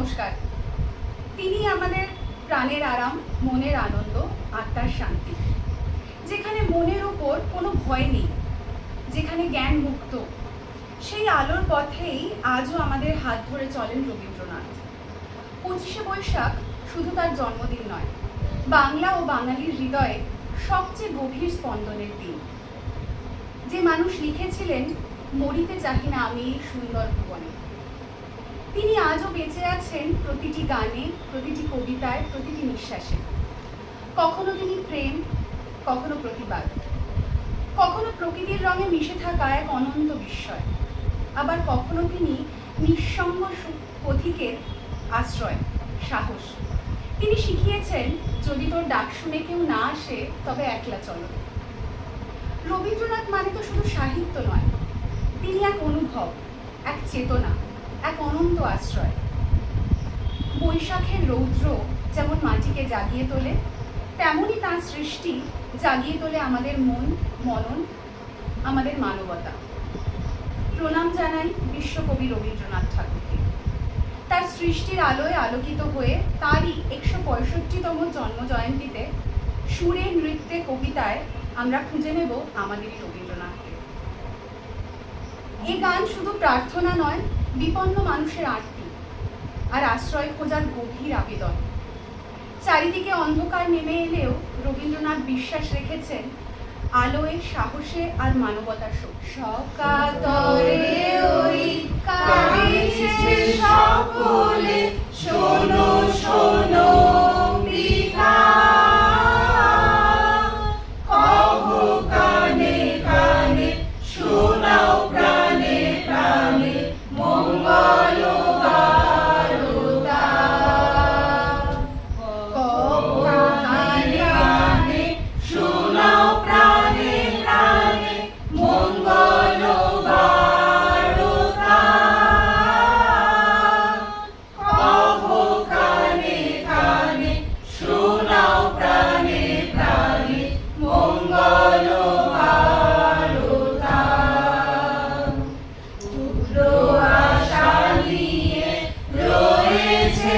নমস্কার। তিনি আমাদের প্রাণের আরাম, মনের আনন্দ, আত্মার শান্তি। যেখানে মনের ওপর কোনো ভয় নেই, যেখানে জ্ঞান মুক্ত, সেই আলোর পথেই আজও আমাদের হাত ধরে চলেন রবীন্দ্রনাথ। 25শে বৈশাখ শুধু তার জন্মদিন নয়, বাংলা ও বাঙালির হৃদয়ে সবচেয়ে গভীর স্পন্দনের দিন। যে মানুষ লিখেছিলেন, মরিতে চাহি না আমি এই সুন্দর ভুবনে, তিনি আজও বেঁচে আছেন প্রতিটি গানে, প্রতিটি কবিতায়, প্রতিটি নিঃশ্বাসে। কখনো তিনি প্রেম, কখনো প্রতিবাদ, কখনো প্রকৃতির রঙে মিশে থাকা এক অনন্ত বিস্ময়, আবার কখনো তিনি নিঃসঙ্গ পথিকের আশ্রয়, সাহস। তিনি শিখিয়েছেন, যদি তোর ডাক শুনে কেউ না আসে তবে একলা চলো। রবীন্দ্রনাথ মানে তো শুধু সাহিত্য নয়, তিনি এক অনুভব, এক চেতনা, এক অনন্ত আশ্রয়। বৈশাখের রৌদ্র যেমন মাটিকে জাগিয়ে তোলে, তেমনই তাঁর সৃষ্টি জাগিয়ে তোলে আমাদের মন, মনন, আমাদের মানবতা। প্রণাম জানাই বিশ্বকবি রবীন্দ্রনাথ ঠাকুরকে। তার সৃষ্টির আলোয় আলোকিত হয়ে তারই 165তম জন্মজয়ন্তীতে সুরে, নৃত্যে, কবিতায় আমরা খুঁজে নেব আমাদেরই রবীন্দ্রনাথকে। এই গান শুধু প্রার্থনা নয়, বিপন্ন মানুষের আরতি আর আশ্রয় খোঁজার গভীর আবেদন। চারিদিকে অন্ধকার নেমে এলেও রবীন্দ্রনাথ বিশ্বাস রেখেছেন আলোয়, সাহসে আর মানবতার শক্তি। সকাতরে ওই কাঁদিছে সকলে, শোনো শোনো পিতা, কহো কানে কানে, শোনাও প্রাণে প্রাণে, মঙ্গল বারতা। কহো কানে কানে, শোনাও প্রাণে প্রাণে, মঙ্গল বারতা। কহো কানে কানে, শোনাও প্রাণে প্রাণে, মঙ্গল বারতা। ক্ষুদ্র আশা নিয়ে রয়েছে